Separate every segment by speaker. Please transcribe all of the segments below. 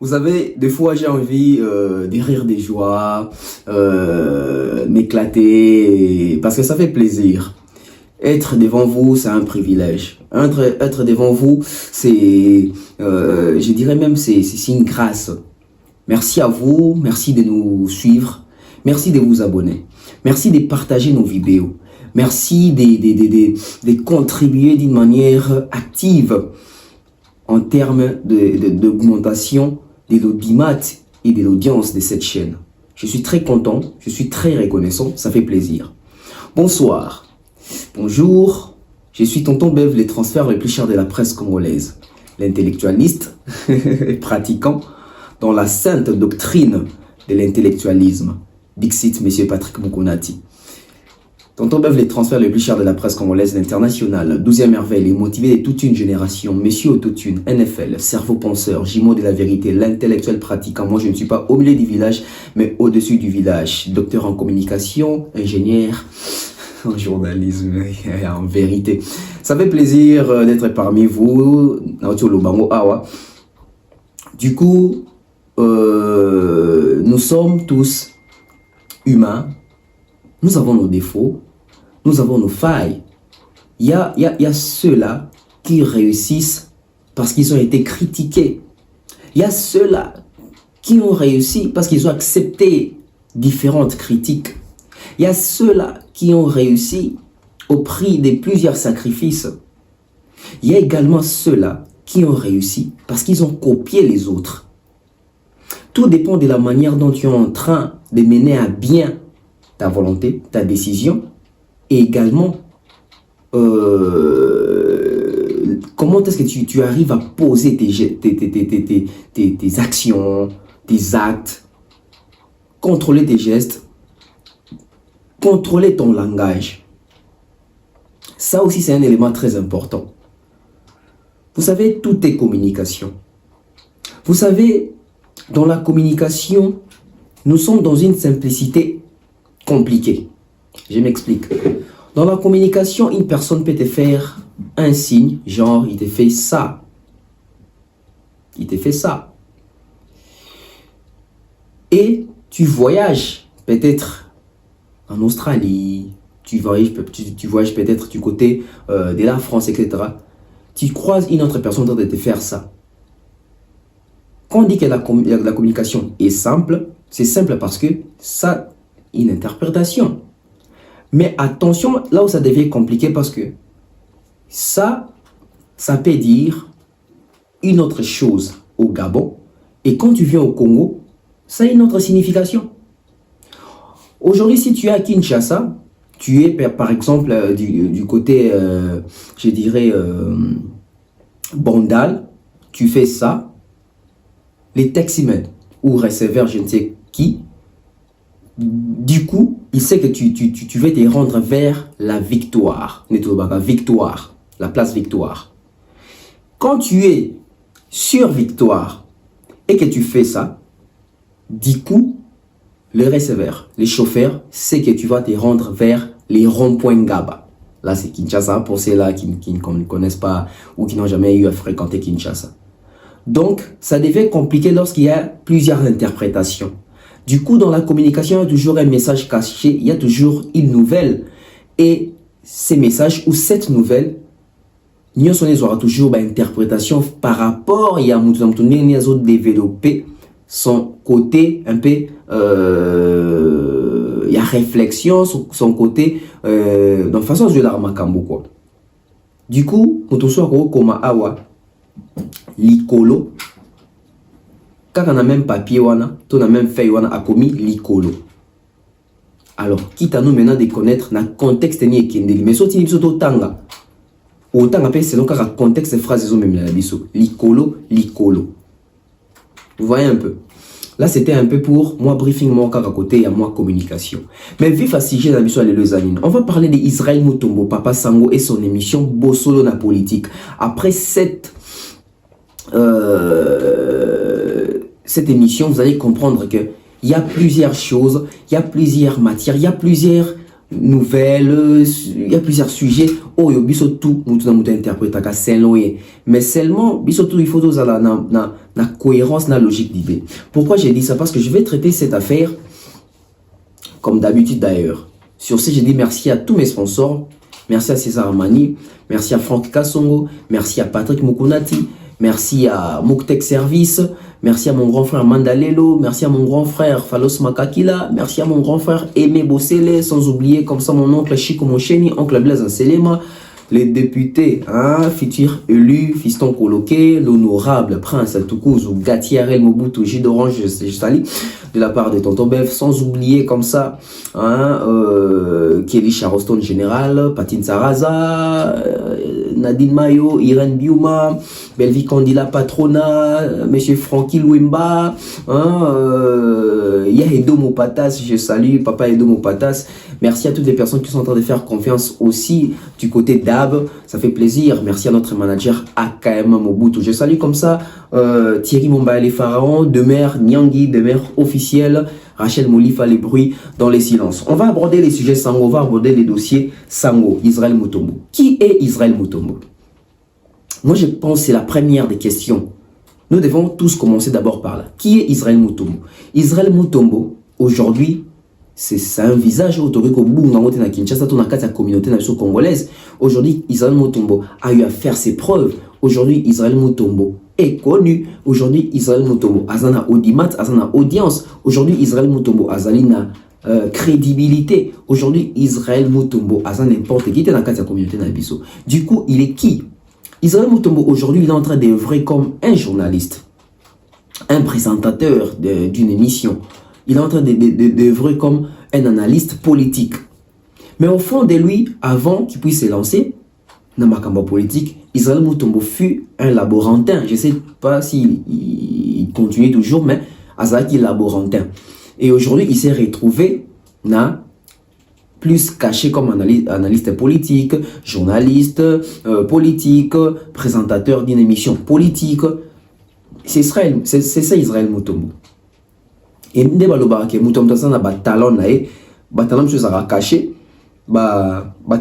Speaker 1: Vous savez, des fois j'ai envie de rire des joies, m'éclater, parce que ça fait plaisir. Être devant vous, c'est un privilège. Être devant vous, c'est, je dirais même, c'est une grâce. Merci à vous, merci de nous suivre, merci de vous abonner, merci de partager nos vidéos, merci de contribuer d'une manière active en termes d'augmentation de l'audimat et de l'audience de cette chaîne. Je suis très content, je suis très reconnaissant, ça fait plaisir. Bonsoir, bonjour, je suis Tonton Bev, le transfert le plus cher de la presse congolaise, l'intellectualiste et pratiquant dans la sainte doctrine de l'intellectualisme. Dixit, Monsieur Patrick Mokonati. Tonton Bev, les transferts les plus chers de la presse congolaise internationale, 12e merveille, les motivés de toute une génération, Monsieur Autotune, NFL, cerveau penseur, Jimo de la vérité, l'intellectuel pratiquant. Moi, je ne suis pas au milieu du village, mais au-dessus du village. Docteur en communication, ingénieur, en journalisme, en vérité. Ça fait plaisir d'être parmi vous. Du coup, nous sommes tous humains. Nous avons nos défauts, nous avons nos failles. Il y a ceux-là qui réussissent parce qu'ils ont été critiqués. Il y a ceux-là qui ont réussi parce qu'ils ont accepté différentes critiques. Il y a ceux-là qui ont réussi au prix de plusieurs sacrifices. Il y a également ceux-là qui ont réussi parce qu'ils ont copié les autres. Tout dépend de la manière dont tu es en train de mener à bien ta volonté, ta décision, et également comment est-ce que tu arrives à poser tes actions, tes actes, contrôler tes gestes, contrôler ton langage. Ça aussi, c'est un élément très important. Vous savez, tout est communication. Vous savez, dans la communication, nous sommes dans une simplicité compliqué. Je m'explique. Dans la communication, une personne peut te faire un signe, genre il te fait ça. Il te fait ça. Et tu voyages peut-être en Australie, tu voyages peut-être du côté de la France, etc. Tu croises une autre personne en train de te faire ça. Quand on dit que la communication est simple, c'est simple parce que ça une interprétation. Mais attention, là où ça devient compliqué parce que ça peut dire une autre chose au Gabon et quand tu viens au Congo, ça a une autre signification. Aujourd'hui, si tu es à Kinshasa, tu es par exemple du côté, je dirais, Bandal, tu fais ça, les taximens ou receveurs, je ne sais qui, du coup, il sait que tu veux te rendre vers la victoire. Victoire, la place Victoire. Quand tu es sur Victoire et que tu fais ça, du coup, le receveur, les chauffeurs, sait que tu vas te rendre vers les ronds-points Gaba. Là, c'est Kinshasa pour ceux-là qui ne connaissent pas ou qui n'ont jamais eu à fréquenter Kinshasa. Donc, ça devient compliqué lorsqu'il y a plusieurs interprétations. Du coup, dans la communication, il y a toujours un message caché, il y a toujours une nouvelle. Et ces messages ou cette nouvelle, il y aura toujours une interprétation par rapport à développer son côté un peu, il y a réflexion, son côté, dans façon de l'armakambo quoi. Du coup, on soit comme awa, l'icolo. Quand on a même papier, on a même feuille, on a commis l'icolo. Alors, quitte à nous maintenant de connaître le contexte ni ekendeli, mais si tu as tanga, autant appelle selon le contexte des phrases ils même la biso, l'icolo, l'icolo. Vous voyez un peu. Là, c'était un peu pour moi briefing, moi à côté et à moi communication. Mais vif à sujet dans l'histoire de l'Ezaline. On va parler d'Israël Mutombo, Papa Sango et son émission Bossolo na politique. Après cette émission, vous allez comprendre que il y a plusieurs choses, il y a plusieurs matières, il y a plusieurs nouvelles, il y a plusieurs sujets. Oh, yo, biso tout, nous interpréter à Saint-Loyer. Mais seulement, biso tout, il faut doser la cohérence, la logique d'idée. Pourquoi j'ai dit ça? Parce que je vais traiter cette affaire comme d'habitude d'ailleurs. Sur ce, j'ai dit merci à tous mes sponsors. Merci à César Armani, merci à Franck Kassongo, merci à Patrick Mukunati, merci à Mouktech Service, merci à mon grand frère Mandalelo, merci à mon grand frère Falos Makakila, merci à mon grand frère Aimé Bossele, sans oublier comme ça mon oncle Chico Mocheni, oncle Blaise Anselema, les députés, hein, futurs élus, fiston coloqué, l'honorable prince Toukouzou, Gatiarel Mobutu, Gilles d'Orange, je salue, de la part de Tonton Bev, sans oublier comme ça, hein, Kelly Charoston Général, Patine Saraza, Nadine Mayo, Irène Biuma, Belvi Candila Patrona, Monsieur Francky Louimba, hein, Edo Mopatas, je salue, Papa Edo Mopatas. Merci à toutes les personnes qui sont en train de faire confiance aussi du côté d'Ab, ça fait plaisir. Merci à notre manager AKM Mobutu. Je salue comme ça Thierry Momba les Pharaons, Demer Nyangui, Demer officiel, Rachel Molifa les bruits dans les silences. On va aborder les sujets Sango, on va aborder les dossiers Sango, Israël Mutombo. Qui est Israël Mutombo? Moi je pense que c'est la première des questions. Nous devons tous commencer d'abord par là. Qui est Israël Mutombo? Israël Mutombo, aujourd'hui, c'est un visage autorisé au bout de la Kinshasa, dans la communauté congolaise. Aujourd'hui, Israël Mutombo a eu à faire ses preuves. Aujourd'hui, Israël Mutombo est connu. Aujourd'hui, Israël Mutombo a une audimat, a une audience. Aujourd'hui, Israël Mutombo a une crédibilité. Aujourd'hui, Israël Mutombo a n'importe qui dans la communauté. Du coup, il est qui? Israël Mutombo, aujourd'hui, il est en train d'œuvrer comme un journaliste, un présentateur d'une émission. Il est en train d'œuvrer comme un analyste politique. Mais au fond de lui, avant qu'il puisse se lancer dans ma campagne politique, Israël Mutombo fut un laborantin. Je ne sais pas s'il continue toujours, mais Azaki laborantin. Et aujourd'hui, il s'est retrouvé plus caché comme analyste politique, journaliste politique, présentateur d'une émission politique. C'est ça Israël Mutombo. Et dès que que Mutombo a un talent, talent est caché,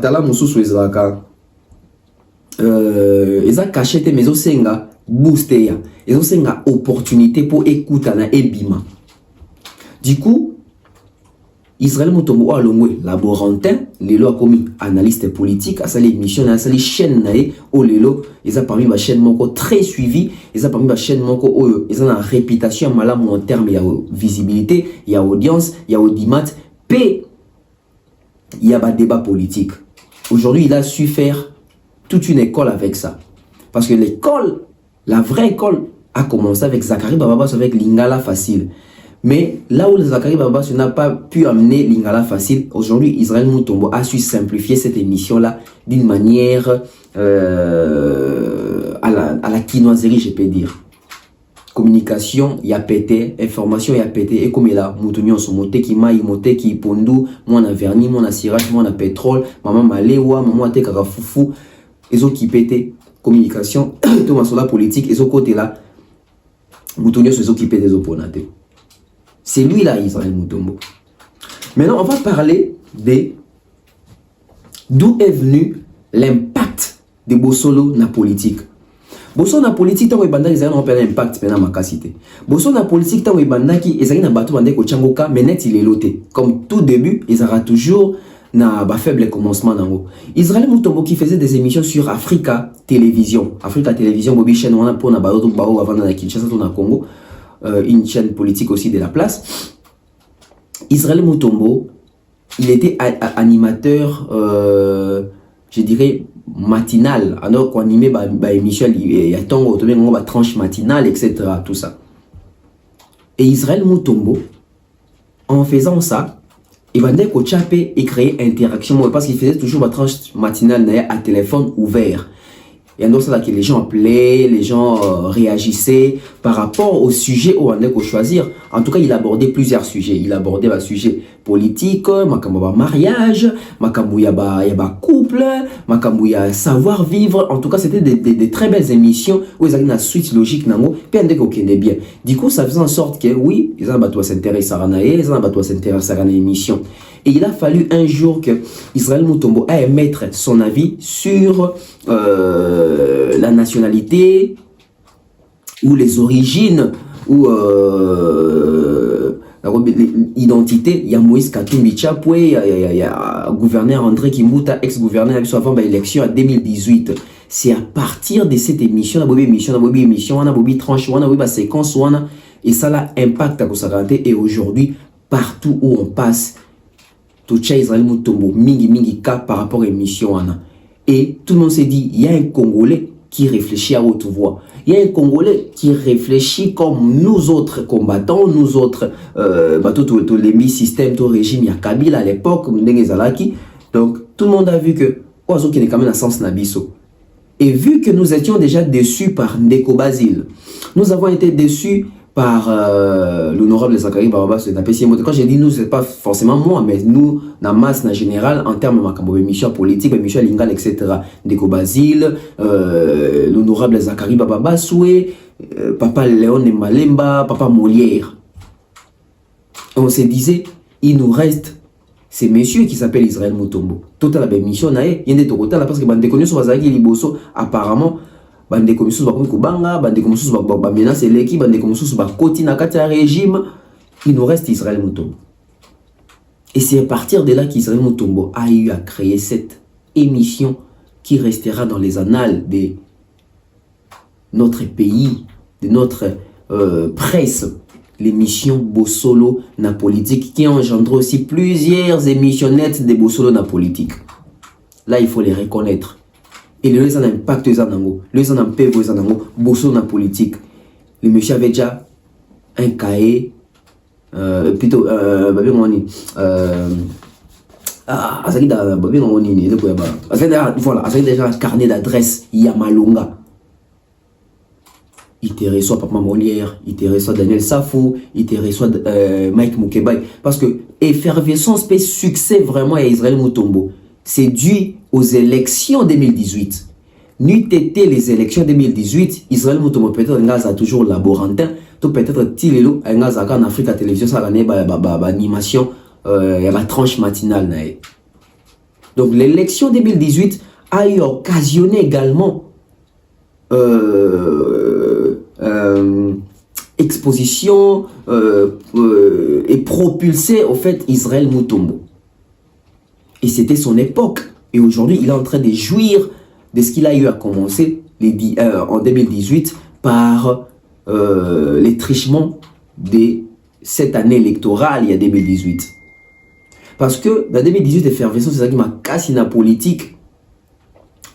Speaker 1: talent est caché, mais aussi booster, et aussi une opportunité pour écouter et bima. Du coup, Israël Mutombo a l'ongwe laborantin, lelo a commis analyste politique, a sali émission, a sali chaîne nae, o lelo, ils a parmi ma chaîne moko très suivi, ils a parmi ma chaîne moko oyo, ils ont une réputation malam en termes, il y a visibilité, il y a audience, il y a audimat, p, il y a un débat politique. Aujourd'hui, il a su faire toute une école avec ça. Parce que l'école, la vraie école, a commencé avec Zachary Bababas, avec Lingala Facile. Mais là où Zachary Bababas n'a pas pu amener Lingala Facile, aujourd'hui, Israël Mutombo a su simplifier cette émission-là d'une manière à la quinoiserie, je peux dire. Communication, il y a pété, information, il y a pété. Et comme il a Moutounion, son moté qui maï, moté qui pondou, moi on a vernis, moi on a cirage, moi on a pétrole, maman maléwa, maman a te karafoufou, et autres qui pété. Communication, tout ma sola politique, et ce côté-là, Moutounion, c'est eux qui pété des opponents. C'est lui là, Israël Mutombo. Maintenant, on va parler d'où est venu l'impact de Bossolo dans la politique. Bossolo dans la politique, tant que banda ils ont un impact pendant ma capacité. Bossolo dans la politique, tant que banda qui ils ont un bateau bandé ko changoka, mais net il est loté. Comme tout début, ils aura toujours na faible commencement dans Israël Mutombo qui faisait des émissions sur Africa Télévision. Africa Télévision, Bobby chaîne on a pour na bateau bao avant dans Kinshasa au Congo. Une chaîne politique aussi de la place. Israël Mutombo, il était animateur, je dirais, matinal. Alors qu'on animait émission, il y a tant de tranche matinale, etc. Tout ça. Et Israël Mutombo, en faisant ça, il va dire qu'au Tchapé et créer interaction parce qu'il faisait toujours ma tranche matinale à téléphone ouvert. Et donc, c'est là que les gens appelaient, les gens réagissaient par rapport au sujet où on allait choisir. En tout cas, il abordait plusieurs sujets. Il abordait le sujet politique, makambo ba mariage, makambo ya ba couple, makambo ya savoir vivre. En tout cas, c'était des très belles émissions où ils avaient une suite logique nango, puis on dit bien. Du coup, ça faisait en sorte que oui, ils ont battu s'intéresser à ils ont battu s'intéresser à l'émission. Et il a fallu un jour que Israël Mutombo ait émettre son avis sur la nationalité ou les origines ou l'identité. Il y a Moïse Katumbi Chapwe, il y a gouverneur André Kimbuta, ex-gouverneur avant l'élection en 2018. C'est à partir de cette émission, on a émission, on a une tranche, on a une séquence, et ça a impact à Kosakarante. Et aujourd'hui, partout où on passe, tout Israël Mutombo, mingi cas par rapport à l'émission. Et tout le monde s'est dit, il y a un Congolais qui réfléchit à haute voix. Il y a un Congolais qui réfléchit comme nous autres combattants, nous autres, tout les système, tout régime, il y a Kabila à l'époque, donc tout le monde a vu que Oazo qui est quand même un sens nabiso. Et vu que nous étions déjà déçus par Ndeko Basile, nous avons été déçus par l'honorable Zakari Baraba. Quand j'ai dit nous, c'est pas forcément moi, mais nous, la masse en général, en termes de mission politique, mission lingale, etc. Ndeko Basile, l'honorable Zakari Baraba Soué, papa Léon Malemba, papa Molière. On se disait, il nous reste ces messieurs qui s'appellent Israël Mutombo. Total la mission, il y a des total parce que bande connu sur Bazaki Liboso, apparemment. Bande komissus ba kubanga, bande komissus ba menace l'équipe, bande komissus ba koti na kati ya régime. Il nous reste Israël Mutombo. Et c'est à partir de là qu'Israël Mutombo a eu à créer cette émission qui restera dans les annales de notre pays, de notre presse, l'émission Bossolo na politique, qui a engendré aussi plusieurs émissionnettes de Bossolo na politique. Là, il faut les reconnaître. Et les gens ont un impact, les gens ont un peu, les gens ont Bossolo na politique. Le monsieur avait déjà un cahier, plutôt, voilà, déjà un carnet d'adresse, Yamalonga. Il te reçoit Papa Molière, il te reçoit Daniel Safou, il te reçoit Mike Mukebai. Parce que effervescence, succès vraiment à Israël Mutombo, c'est dû aux élections 2018. N'eût été les élections 2018, Israël Mutombo peut-être a toujours laborantin, peut-être Tilelo, en Afrique à télévision, ça a gagné animation, la tranche matinale. Donc l'élection 2018 a eu occasionné également exposition et propulsé au fait Israël Mutombo. Et c'était son époque. Et aujourd'hui, il est en train de jouir de ce qu'il a eu à commencer en 2018 par les trichements de cette année électorale, il y a 2018. Parce que dans 2018, effervescence, c'est ça qui m'a cassé la politique.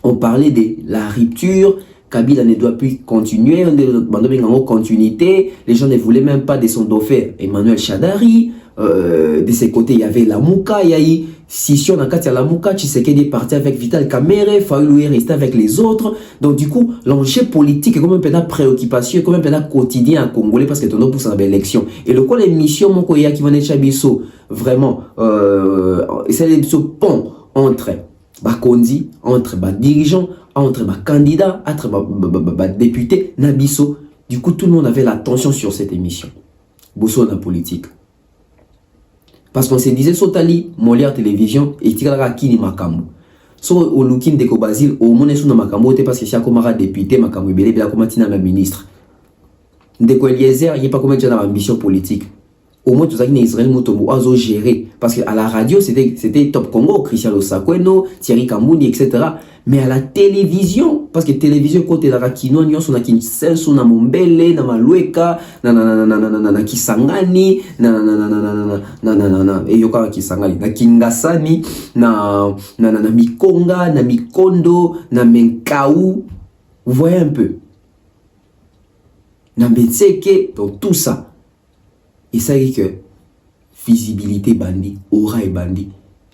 Speaker 1: On parlait de la rupture. Kabila ne doit plus continuer, en continuité. Les gens ne voulaient même pas de son dauphin Emmanuel Chadari. De ses côtés, il y avait la Mouka, il y a eu scission dans la Mouka, Tshisekedi est parti avec Vital Kamerhe, Fayoulou est resté avec les autres. Donc du coup, l'enjeu politique est comme un peu de préoccupation, comme un peu de quotidien à Congolais parce que ton nom pousse à l'élection. Et le coup, les missions, mon koya qui vont chabiso, vraiment, c'est le pont entre Bakondi, entre dirigeants, entre candidats, entre députés, Nabiso. Du coup, tout le monde avait l'attention sur cette émission. Bosso dans la politique. Parce qu'on se disait, Sotali, Molière Télévision, et Tigara Kini Makambo. So, au looking de Kobazil, au monde est Makambo, parce que si Akomara député, Makambo, il y a un ministre. Ndeko Eliezer, il n'y a pas combien de gens dans l'ambition politique. Au moins, tout ça, Israël Mutombo a géré. Parce qu'à la radio, c'était Top Congo, Christian Losakweno, Thierry Kambouni, etc. Mais à la télévision, parce que télévision, côté de la Rakino, on a Kinsensu, na Mombele, na Malueka, na Kisangani, et yoka Kisangani, na Kingasani, na Mikonga, na Mikondo, na Menkaou. Vous voyez un peu. Na Betseke, donc tout ça. Et ça dit que visibilité bandit, aura et bandit,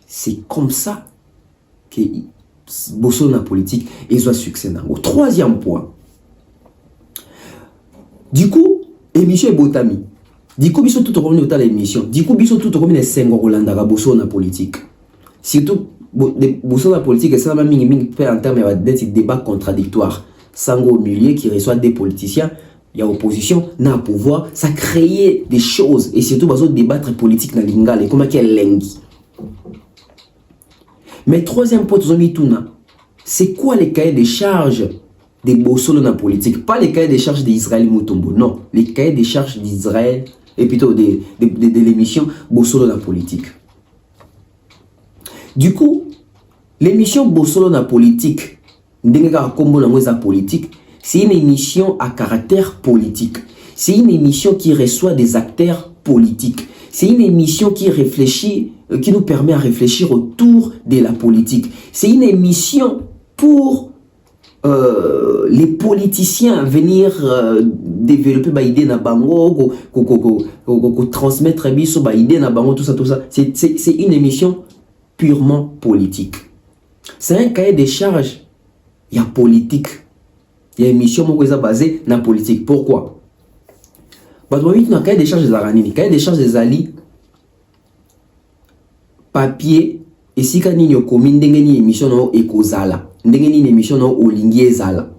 Speaker 1: c'est comme ça que Bosso na politique et soit succès. Au troisième point, du coup, émission Botami, Du coup, biso tout comme dans l'émission. Du coup, biso tout comme les 5 Rolanda bosso na politique. Surtout bosso na politique et ça m'a mis en termes de débat contradictoire. Sango au milieu qui reçoit des politiciens, il y a opposition, n'a pouvoir, ça crée des choses et surtout bazo débattre politique na lingala et comment qu'elle lengi. Mais troisième point c'est quoi les cahiers des charges des bosso na politique? Pas les cahiers des charges d'Israël Mutombo, non, les cahiers des charges d'Israël et plutôt de l'émission Bossolo na politique. Du coup, l'émission Bossolo na politique, c'est une émission à caractère politique. C'est une émission qui reçoit des acteurs politiques. C'est une émission qui réfléchit, qui nous permet à réfléchir autour de la politique. C'est une émission pour les politiciens venir développer ba idée na bango, transmettre biso ba idée na bango, tout ça. C'est une émission purement politique. C'est un cahier des charges, il y a politique. Il y a une émission basée na politique. Pourquoi? Parce que nous avons un cahier des charges des aranini, cahier des charges des ali, papier, et si quand nous avons une émission na ekozala. Ndenge ni émission na olingi ezala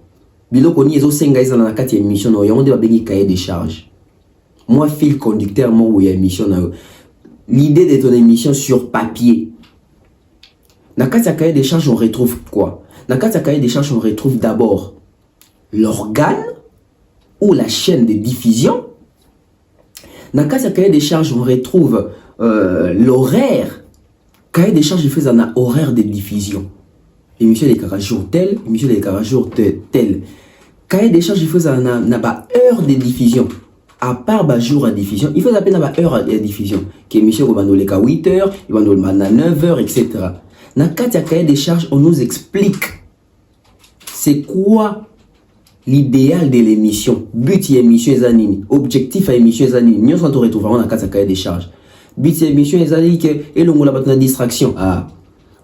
Speaker 1: biloko ni ezo senga ezala na kati ya émission na yonde ba bengi cahier des charges. Moi fil conducteur mo ya émission na l'idée de ton émission sur papier. Na kati ya cahier des charges on retrouve quoi? Na kati ya cahier des charges on retrouve d'abord l'organe ou la chaîne de diffusion. Na kati ya cahier des charges on retrouve l'horaire. Cahier des charges il fait un horaire de diffusion. Émission des carajors tel, émission des carajors tel. Cahier des charges, il faut ça n'a pas heure de diffusion. À part ba jour à diffusion, il faut appeler n'a pas heure de diffusion. Qui émission va nous les 8 heures, il va nous le 9 heures, etc. Dans le cahier des charges, on nous explique c'est quoi l'idéal de l'émission, but de l'émission est anini, objectif à l'émission est anini. Nous on retrouve dans le cahier des charges. But de l'émission est anini que et l'on la battre distraction. Ah.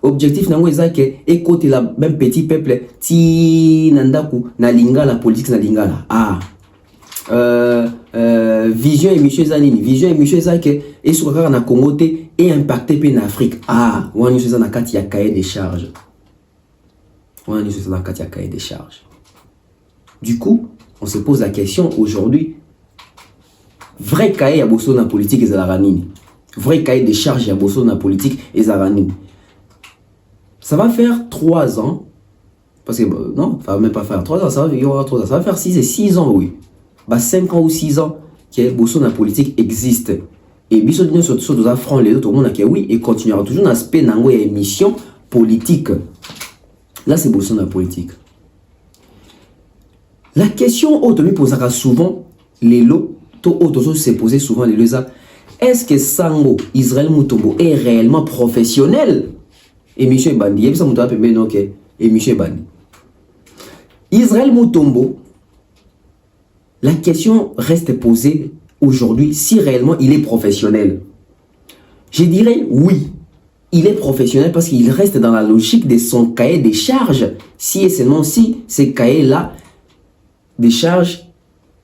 Speaker 1: Objectif nango ezake écouter la même petit peuple ti nandaku na lingala politique na lingala. Ah. Vision émission zanini, vision émission ezake et sur na Congo te et impacter pe na Afrique. Ah, wani c'est na kati ya cahier des charges. Wani c'est na kati ya cahier des charges. Du coup, on se pose la question aujourd'hui, vrai cahier ya bosso na politique ezala nini? Vrai cahier des charges ya bosso na politique ezala nini? Ça va faire 3 ans, parce que non, ça va même pas faire 3 ans, ça va faire 6 ans, oui. Bah 5 ans ou 6 ans que Bosso na politique existe. Et Bisso Dino sur nous front les autres, tout le monde a dit oui, et continuera toujours dans l'aspect nango et émission politique. Là, c'est Bosso na politique. La question auto me posera souvent, les lots, tout auto se poser souvent les lots, est-ce que Sango, Israël Mutombo est réellement professionnel? Émission Bandi, il y a ça muto apembe donc émission Bandi. Israël Mutombo, la question reste posée aujourd'hui si réellement il est professionnel. Je dirais oui, il est professionnel parce qu'il reste dans la logique de son cahier des charges. Si et seulement si ces cahiers-là des charges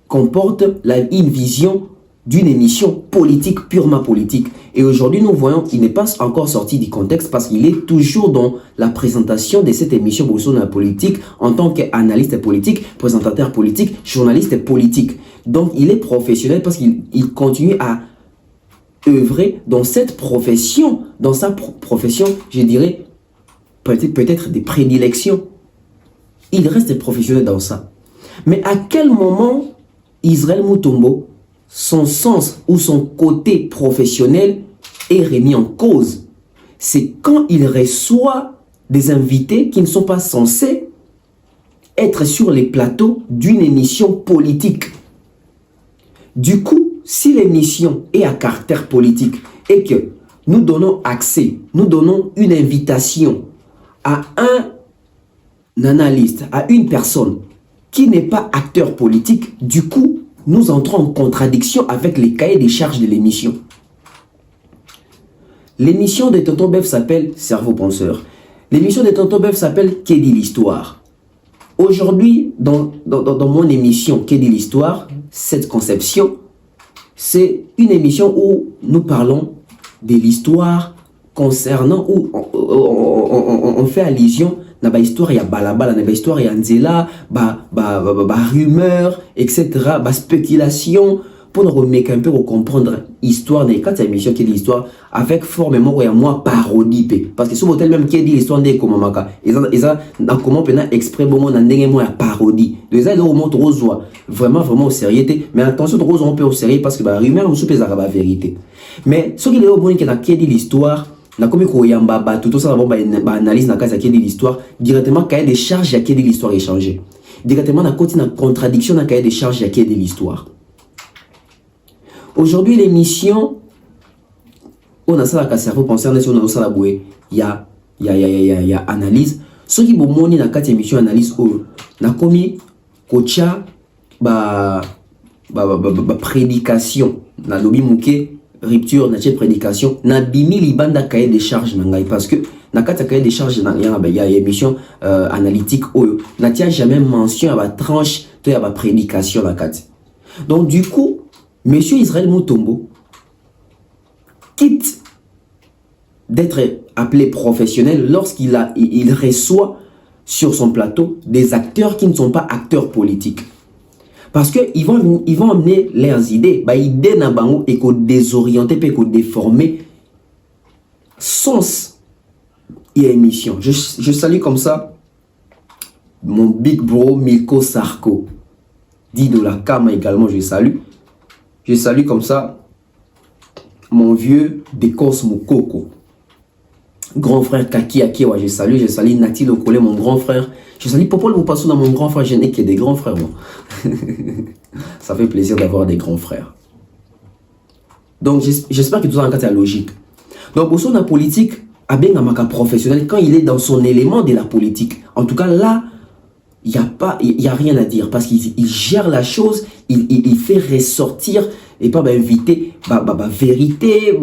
Speaker 1: comportent une vision d'une émission politique, purement politique. Et aujourd'hui, nous voyons qu'il n'est pas encore sorti du contexte parce qu'il est toujours dans la présentation de cette émission Bosso na politique en tant qu'analyste politique, présentateur politique, journaliste politique. Donc, il est professionnel parce qu'il continue à œuvrer dans cette profession, dans sa profession, je dirais, peut-être des prédilections. Il reste professionnel dans ça. Mais à quel moment Israël Mutombo, son sens ou son côté professionnel est remis en cause? C'est quand il reçoit des invités qui ne sont pas censés être sur les plateaux d'une émission politique. Du coup, si l'émission est à caractère politique et que nous donnons accès, nous donnons une invitation à un analyste, à une personne qui n'est pas acteur politique, du coup, nous entrons en contradiction avec les cahiers des charges de l'émission. L'émission de Tonton Beuf s'appelle Cerveau Penseur. L'émission de Tonton Beuf s'appelle Qu'est dit l'histoire. Aujourd'hui, dans mon émission Qu'est dit l'histoire, cette conception, c'est une émission où nous parlons de l'histoire concernant, où on fait allusion à l'histoire, il y a balabala, il y a l'histoire, il y a nzela, rumeur, etc., spéculation, pour nous remettre un peu, pour comprendre l'histoire, dans cette émission qui est l'histoire, avec formellement, il y a moi parodie, parce que ce modèle même qui dit l'histoire des Komamaka, ils ont comment peut exprès, bon, on a une parodie. Donc, ça, on montre aux oies, vraiment au sérieux, mais attention, rose on peut au sérieux, parce que la rumeur, on se pèse à la vérité. Mais ce qui est au bon, qui dit l'histoire, na comme koyamba tout ça va analyse na casa qui de l'histoire directement cahier des charges qui de l'histoire échangée directement na côté na contradiction na cahier des charges qui de l'histoire. Aujourd'hui l'émission on a ça la cerveau concerne si on a ça la bouée il y a analyse ce qui bomoni na quatre émission analyse na komi kocha prédication na lobi muke rupture na prédication na bimi libanda cahier des charges nangai parce que na kata cahier des charges na ya émission analytique oyo na tia jamais mention à la tranche to ya ba prédication la kati. Donc du coup monsieur Israël Mutombo quitte d'être appelé professionnel lorsqu'il reçoit sur son plateau des acteurs qui ne sont pas acteurs politiques. Parce qu'ils vont amener leurs idées, idées na bango et qu'on désorienter et qu'on déformer sens et émission. Je salue comme ça mon big bro Milko Sarko, dit de la Kama également, je salue. Je salue comme ça mon vieux Dekos Mukoko, grand frère Kaki Akewa, je salue Nati Lokole, mon grand frère. Je salue Popol Moupassou dans mon grand frère, je n'ai que des grands frères. Moi. Ça fait plaisir d'avoir des grands frères. Donc j'espère que tout ça en cas c'est logique. Donc au son de la politique, Abeng Amaka professionnel, quand il est dans son élément de la politique, en tout cas là, il n'y a rien à dire parce qu'il gère la chose, il fait ressortir et pas inviter vérité,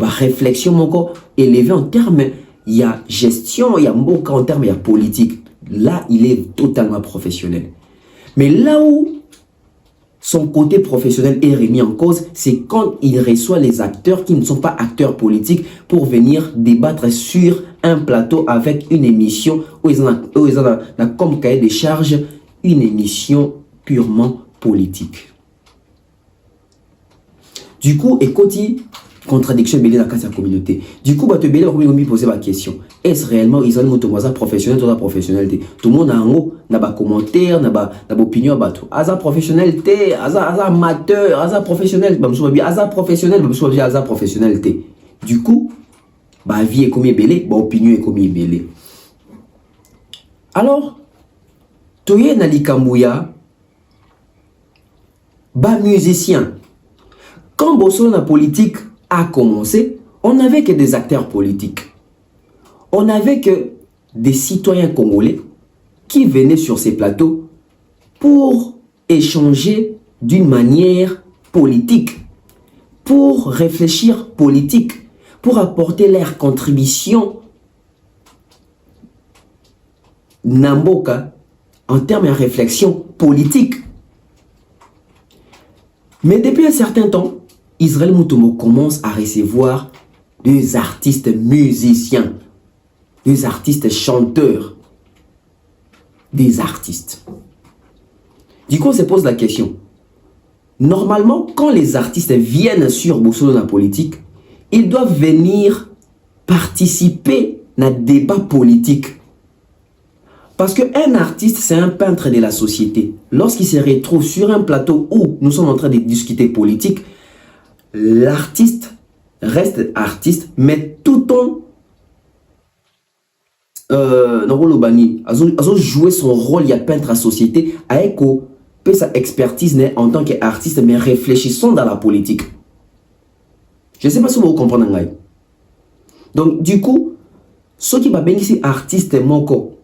Speaker 1: réflexion encore élevée en termes, il y a gestion, il y a bon en termes, il y a politique. Là, il est totalement professionnel. Mais là où son côté professionnel est remis en cause, c'est quand il reçoit les acteurs qui ne sont pas acteurs politiques pour venir débattre sur un plateau avec une émission où ils ont comme cahier des charges une émission purement politique. Du coup, écoutez, contradiction belé dans la communauté. Du coup, tu belé me poser la question. Est-ce réellement Israël Mutombo professionnel ou la professionnalité? Tout le monde a un mot, n'a pas commentaire, n'a pas opinion à tout. Aza professionnalité, aza amateur, aza professionnel, aza professionnel, aza professionnalité. Du coup, vie est comme belé, opinion est comme belé. Alors, toye nali kambuya, musicien. Quand Bosso la politique a commencé, on n'avait que des acteurs politiques. On n'avait que des citoyens congolais qui venaient sur ces plateaux pour échanger d'une manière politique, pour réfléchir politique, pour apporter leur contribution Namboka en termes de réflexion politique. Mais depuis un certain temps, Israël Mutombo commence à recevoir des artistes musiciens, des artistes chanteurs, des artistes. Du coup, on se pose la question. Normalement, quand les artistes viennent sur Bossolo la politique, ils doivent venir participer à un débat politique. Parce qu'un artiste, c'est un peintre de la société. Lorsqu'il se retrouve sur un plateau où nous sommes en train de discuter politique, l'artiste reste artiste, mais tout en jouer son rôle, il y a peintre à société, avec sa expertise en tant qu'artiste, mais réfléchissons dans la politique. Je ne sais pas si vous comprenez. Donc, du coup, ce qui va bien ici, artiste moko,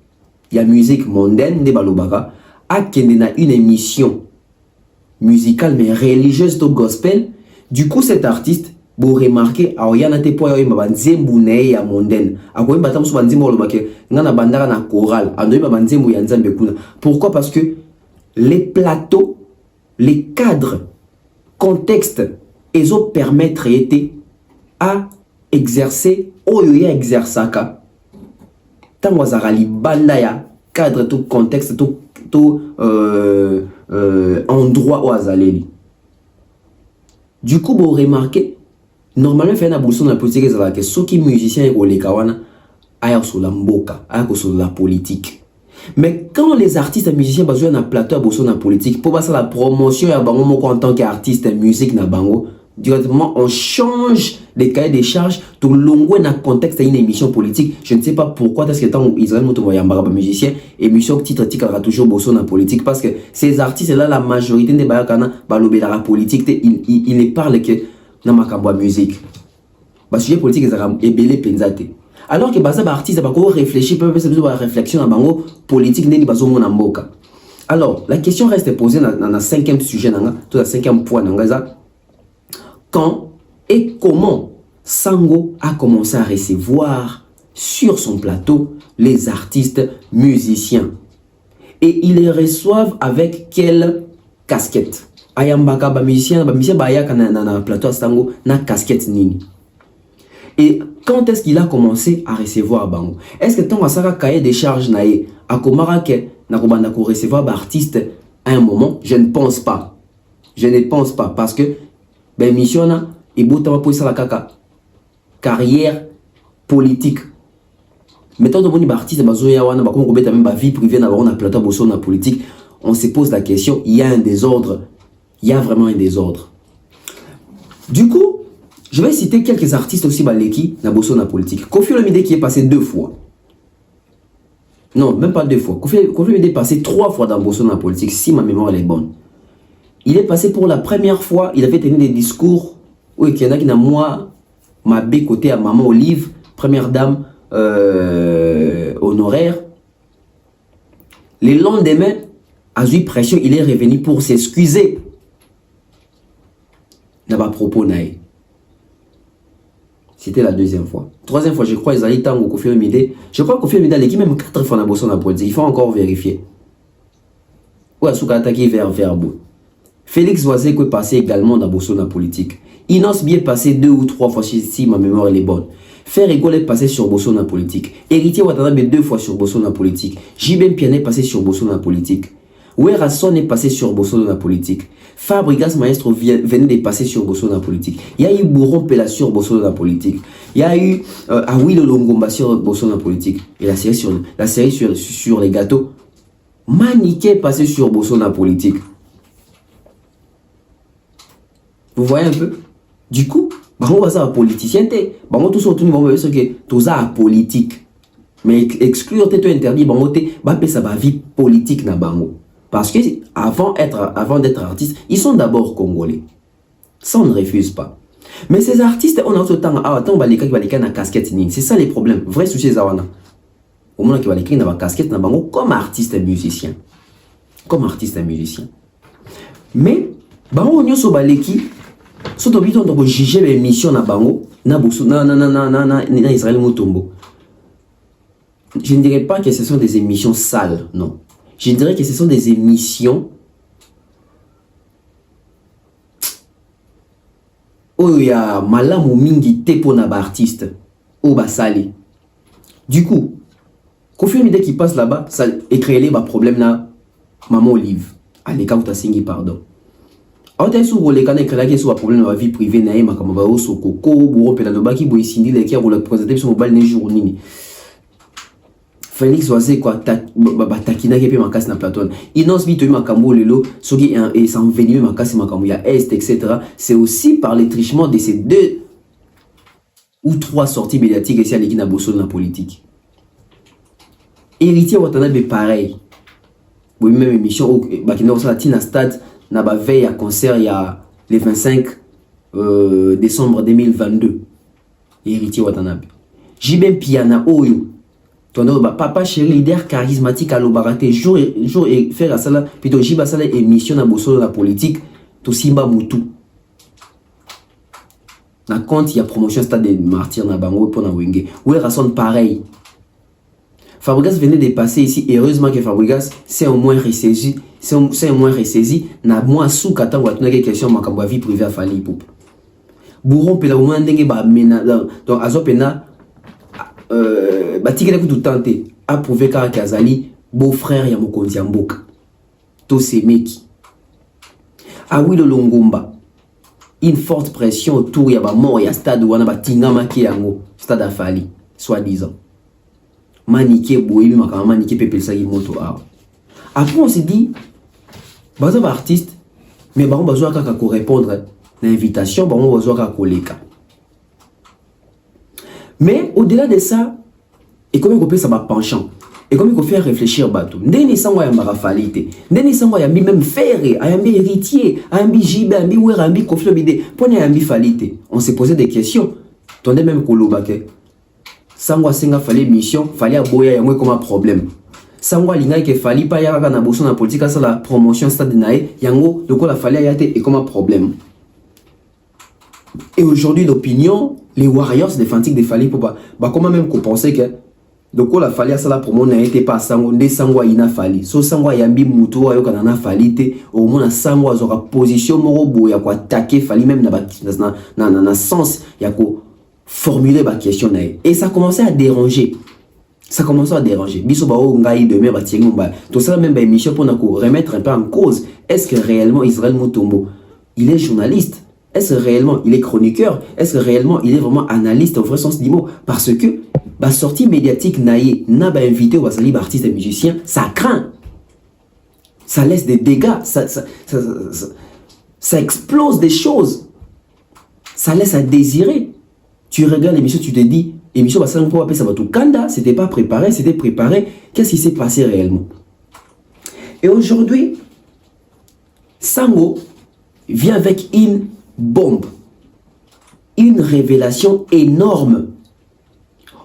Speaker 1: il y a musique mondaine, de Balobaka, a une émission musicale, mais religieuse de gospel. Du coup, cet artiste, vous remarquez, il y a des points où il y a mondaine. Pourquoi? Parce que les plateaux, les cadres contexte et ont permettre à exercer oyo ya exersaka tango azali banda ya cadre tout contexte tout endroit où azaleli. Du coup vous remarquez normalement fait na boulson na politique ezala que ceux qui musiciens et koleka wana aya sur la mboka aya sur la politique. Mais quand les artistes et musiciens besoin na plateau boulson na politique pour passer la promotion ya bango moko en tant qu'artiste et musique na bango directement on change les cahiers des charges tout longo dans contexte d'une émission politique. Je ne sais pas pourquoi parce que tant Israël moto voyamba musicien émission titre aura toujours bosso dans politique parce que ces artistes là la majorité des bayakana balobé la politique il ne parle que dans makambo musique. Ba sujet politique est belé penzate. Alors que baza ba artiste ba ko réfléchir peut faire une réflexion à bango politique neni bazo mona mboka. Alors la question reste posée dans le cinquième sujet nanga, tout le cinquième point nanga. Quand et comment Sango a commencé à recevoir sur son plateau les artistes musiciens. Et ils les reçoivent avec quelle casquette? Ayambaka ba musicien ba yaka na plateau Sango na casquette nini. Et quand est-ce qu'il a commencé à recevoir bango? Est-ce que tant à saka cahier des charges nae a komara ke na kobanda ko recevoir ba artiste à un moment? Je ne pense pas. Je ne pense pas parce que ben mission na et botama pour ça la kaka carrière politique. Mettons de boni artiste bazoya wana ba comme beta même ba vie privée na ba plateau bosso na politique, on se pose la question, il y a un désordre. Il y a vraiment un désordre. Du coup, je vais citer quelques artistes aussi baleki na bosso na politique. Koffi Olomide qui est passé 2 fois. Non, même pas 2 fois. Koffi Olomide est passé 3 fois dans bosso na politique si ma mémoire elle est bonne. Il est passé pour la première fois, il avait tenu des discours où il y en a qui n'a moi, ma bé côté à Maman Olive, première dame honoraire. Le lendemain, à eu pression, il est revenu pour s'excuser. N'a pas propos naï. C'était la 2e fois. 3e fois, je crois, ils allaient tant au Koffi Olomide. Je crois que Koffi Olomide a l'équipe même 4 fois dans Bosso na politique. Il faut encore vérifier. Ou à Souka attaqué vers Verbo. Félix Oisé est passé également dans Bosso na politique. Inos bien passé 2 ou 3 fois si ma mémoire est bonne. Fer Egol est passé sur Bosso na politique. Héritier Watanabe 2 fois sur Bosso na politique. Jibem Pianet est passé sur Bosso na politique. Werrason est passé sur Bosso na politique. Fabrigas Maestro venait de passer sur Bosso na politique. Il y a eu Bourron Pella sur Bosso na politique. Il y a eu Awilo Longomba sur Bosso na politique. Et la série sur les gâteaux. Maniké est passé sur Bosso na politique. Vous voyez un peu? Du coup, on va ça politicien, on tous autour de ce que tout ça politique. Mais exclure tout interdit, ça va vie politique na bango. Parce que avant d'être artiste, ils sont d'abord congolais. Ça on ne refuse pas. Mais ces artistes, on a autant de temps, on va les na casquette. C'est ça les problèmes. Vrai souci zawana. Au moins qui va les na casquette na bango comme artiste et musicien. Comme artiste et musicien. Mais bango nyoso baleki surtout on doit juger les missions na bango na bosso na Israël Mutombo. Je ne dirais pas que ce sont des émissions sales, non. Je dirais que ce sont des émissions où il y a malamu mingi tepo na ba artiste ou basali. Du coup, Koffi Olomide qui passe là-bas, ça créé ba problème na Maman Olive. Allez, quand tu as signé pardon. On a sur les canaux qui sont un problème de la vie privée, naïma comme va au sokoko, bourreau pédalobaki, boissindi les qui a voulu présenter son mobile les jours nini. Félix Oisé quoi, takina qui peut ma casse na plateau. Inos vite ma cambo lelo, ce qui est sans venir ma casse ma cambo ya est etc. C'est aussi par les trichements de ces 2 ou 3 sorties médiatiques ici à l'équipe na bosso na politique. Héritier Watanabe pareil. Oui même émission au bakina au Tina Stade. Na ba veille à concert il y a le 25 décembre 2022. Héritier Watanabe. Jibem Piana Oyo. Ton papa chéri leader charismatique à l'obarate jour et faire la salle plutôt jiba salle émission na bosso de la politique to simba mutu. Na compte il y a promotion stade de martyr na bango pour na wenge. Ouais rasson pareil. Fabregas venait de passer ici heureusement que Fabregas s'est au moins ressaisi c'est moins ressaisi na moi sous kata wa tuna question makambo vie privée à Fally Ipupa bourron pe la moment ndenge ba mena donc azopena batikele ku tenter a prouver car Kazali beau frère ya mokonzi ya mboka to semeki ah oui le Longomba une forte pression autour ya ba mort ya stade wana batingama ki yango stade à Fally soi-disant maniqué boyebi makama maniqué pepe sa moto ah. Après on s'est dit baza ba artiste mais ba on besoin kaka ko répondre à l'invitation ba on besoin kaka koleka mais au-delà de ça et comme on peut ça ba penchant et comme il faut faire réfléchir bateau ndeni sangwa ya marafalité ndeni sangwa ya même faire ayambi héritier ayambi jibe ayambi wera ayambi koflo bide pona ayambi falite on s'est posé des questions tondé même kolobake sangwa senga fallait mission fallait aboya ya moi comme un problème sangwa linga ke fallait pas ya na bosso na politique ça la promotion stade nae yango de quoi la fallait ya et comme un problème et aujourd'hui l'opinion les warriors des fanatiques de Fally Ipupa bah comment même qu'on pensait que donc la Fally ça la promo n'a été pas sango nde sangwa ina Fally so sangwa yambi muto ayo kana na Fally te au moins sangwa zora position moro boya ko attaquer Fally même na sens ya ko formuler ma question nae et ça commençait à déranger biso ba o ngai demain ba tiengo ba tout ça même ba émission pour nako remettre un peu en cause est-ce que réellement Israël Mutombo il est journaliste, est-ce que réellement il est chroniqueur, est-ce que réellement il est vraiment analyste au vrai sens du mot parce que ba sortie médiatique naie n'a pas invité ou basali ba artiste et musicien ça craint, ça laisse des dégâts, ça explose des choses, ça laisse à désirer. Tu regardes l'émission, tu te dis, émission ça va tout Kanda, c'était pas préparé, c'était préparé. Qu'est-ce qui s'est passé réellement? Et aujourd'hui, Sango vient avec une bombe, une révélation énorme.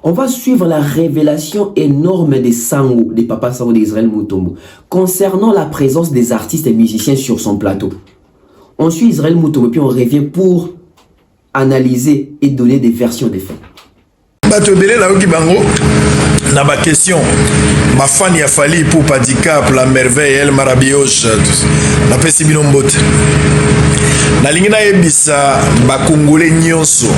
Speaker 1: On va suivre la révélation énorme des Sango, des papas Sango d'Israël Mutombo, concernant la présence des artistes et musiciens sur son plateau. On suit Israël Mutombo, puis on revient pour analyser et donner des versions des faits.
Speaker 2: Na ma question, ma fan ya Fally Ipupa Handicap, la merveille, elle marabioche, na pesi binombote. Na lingina ebisa ba Congolais nyonso.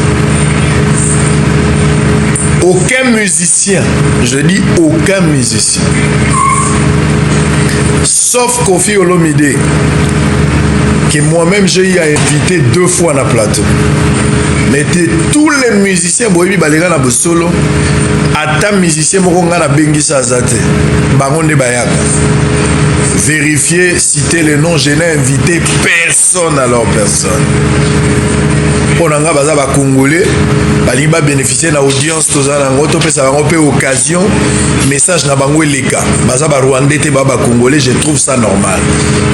Speaker 2: Aucun musicien, je dis aucun musicien, sauf Koffi Olomide, que moi-même j'ai eu à inviter 2 fois dans le plateau. Mais tous les musiciens, boyebi balega na bosolo, ata musicien moko nga na bengisa azate, bangonde bayaka. Vérifier, citer les noms, je n'ai invité personne alors personne. Pour nga baza ba Congolais, bali ba bénéficier na audience tozana ngoto pesa bango pe occasion, message na bango eleka. Baza ba Rwandais te ba Congolais, je trouve ça normal.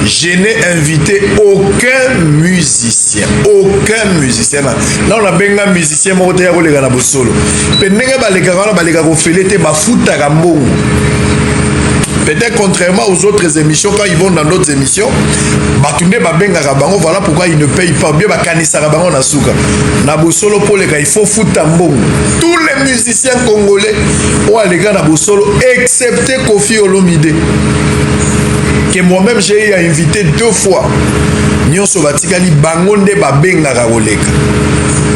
Speaker 2: Je n'ai invité aucun musicien, aucun musicien. Là on a benga musicien moko te ya ko leka na bosolo. Pe ndenge baleka ko fele te ba futa ka mbongo. Peut-être contrairement aux autres émissions, quand ils vont dans d'autres émissions, voilà pourquoi ils ne payent pas. Bien, il faut foutre un bon. Tous les musiciens congolais ont les gars excepté Koffi Olomide, que moi-même j'ai invité 2 fois.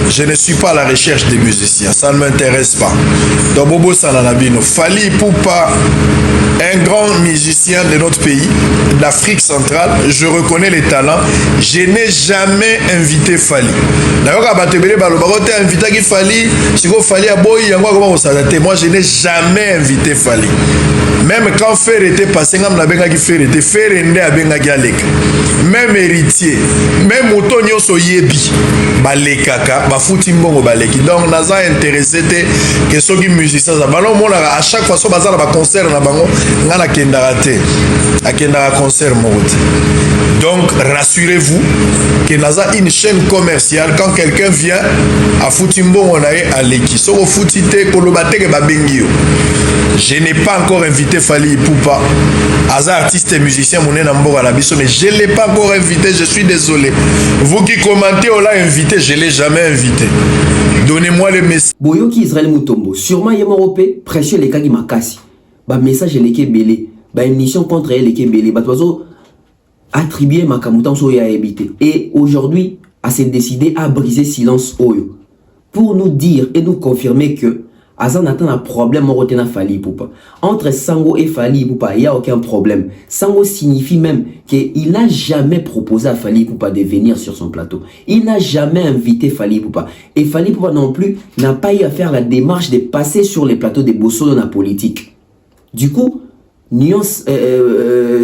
Speaker 2: Je ne suis pas à la recherche des musiciens, ça ne m'intéresse pas. Donc Bobo Salanabino, Fally Ipupa, un grand musicien de notre pays, d'Afrique centrale, je reconnais les talents. Je n'ai jamais invité Fally. Moi je n'ai jamais invité Fally. Même quand Fer était passé, même héritier, même Otonio Soyebi, Balekaka, Bafuti Mbongo Baleki. Donc, Naza intéressé que ceux qui musiciens, à chaque fois, ils ont un concert, ils ont un concert. Donc, rassurez-vous que Naza une chaîne commerciale, quand quelqu'un vient à Futi Mbongo à Leki, je n'ai pas encore invité Fally Ipupa, artiste et musicien, mais je ne l'ai pas encore invité, je suis désolé. Vous qui commentez, on l'a invité, je ne l'ai jamais invité. Donnez-moi le message.
Speaker 1: Boyoki Israël Mutombo, sûrement Yamorope, pression les Kagi Makasi. Ba message les Kébélé, ba émission contre les Kébélé, ba toizo attribuer Makamutan Soya à éviter. Et aujourd'hui, à s'est décidé à briser silence Oyo. Pour nous dire et nous confirmer que Azan attend un problème au Fali Poupa. Entre Sango et Fali Poupa, il n'y a aucun problème. Sango signifie même qu'il n'a jamais proposé à Fali Poupa de venir sur son plateau. Il n'a jamais invité Fali Poupa. Et Fali Poupa non plus n'a pas eu à faire la démarche de passer sur les plateaux de Bosso dans la politique. Du coup, nuance,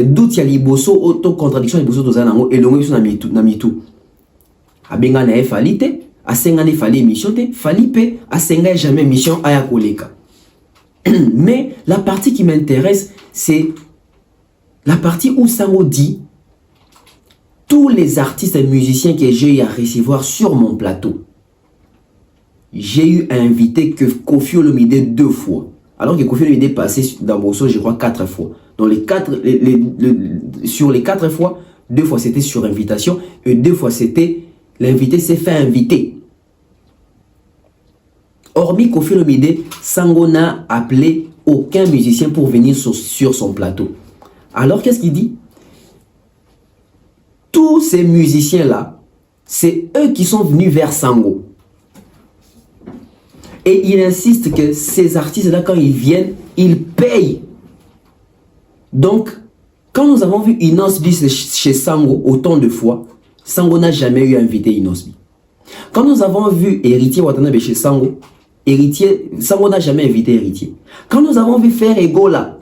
Speaker 1: doute yali Bosso, auto-contradiction de Bosso Tozanango, et l'ongo sur Namitou. Abenga na Fali te. Asenga ne fallait mission te, fallait pe, asenga jamais mission aya koleka. Mais la partie qui m'intéresse, c'est la partie où Sango dit tous les artistes et musiciens que j'ai eu à recevoir sur mon plateau. J'ai eu à inviter que Koffi Olomide 2 fois. Alors que Koffi Olomide est passé dans Bosso, je crois 4 fois. Dans les 4, sur les 4 fois, 2 fois c'était sur invitation et 2 fois c'était l'invité s'est fait inviter. Hormis Koffi Olomide, Sango n'a appelé aucun musicien pour venir sur son plateau. Alors qu'est-ce qu'il dit? Tous ces musiciens-là, c'est eux qui sont venus vers Sango. Et il insiste que ces artistes-là, quand ils viennent, ils payent. Donc, quand nous avons vu Inosbi chez Sango autant de fois, Sango n'a jamais eu à inviter Inosbi. Quand nous avons vu Héritier Watanabe chez Sango, Sango n'a jamais invité Héritier. Quand nous avons vu Fer Egola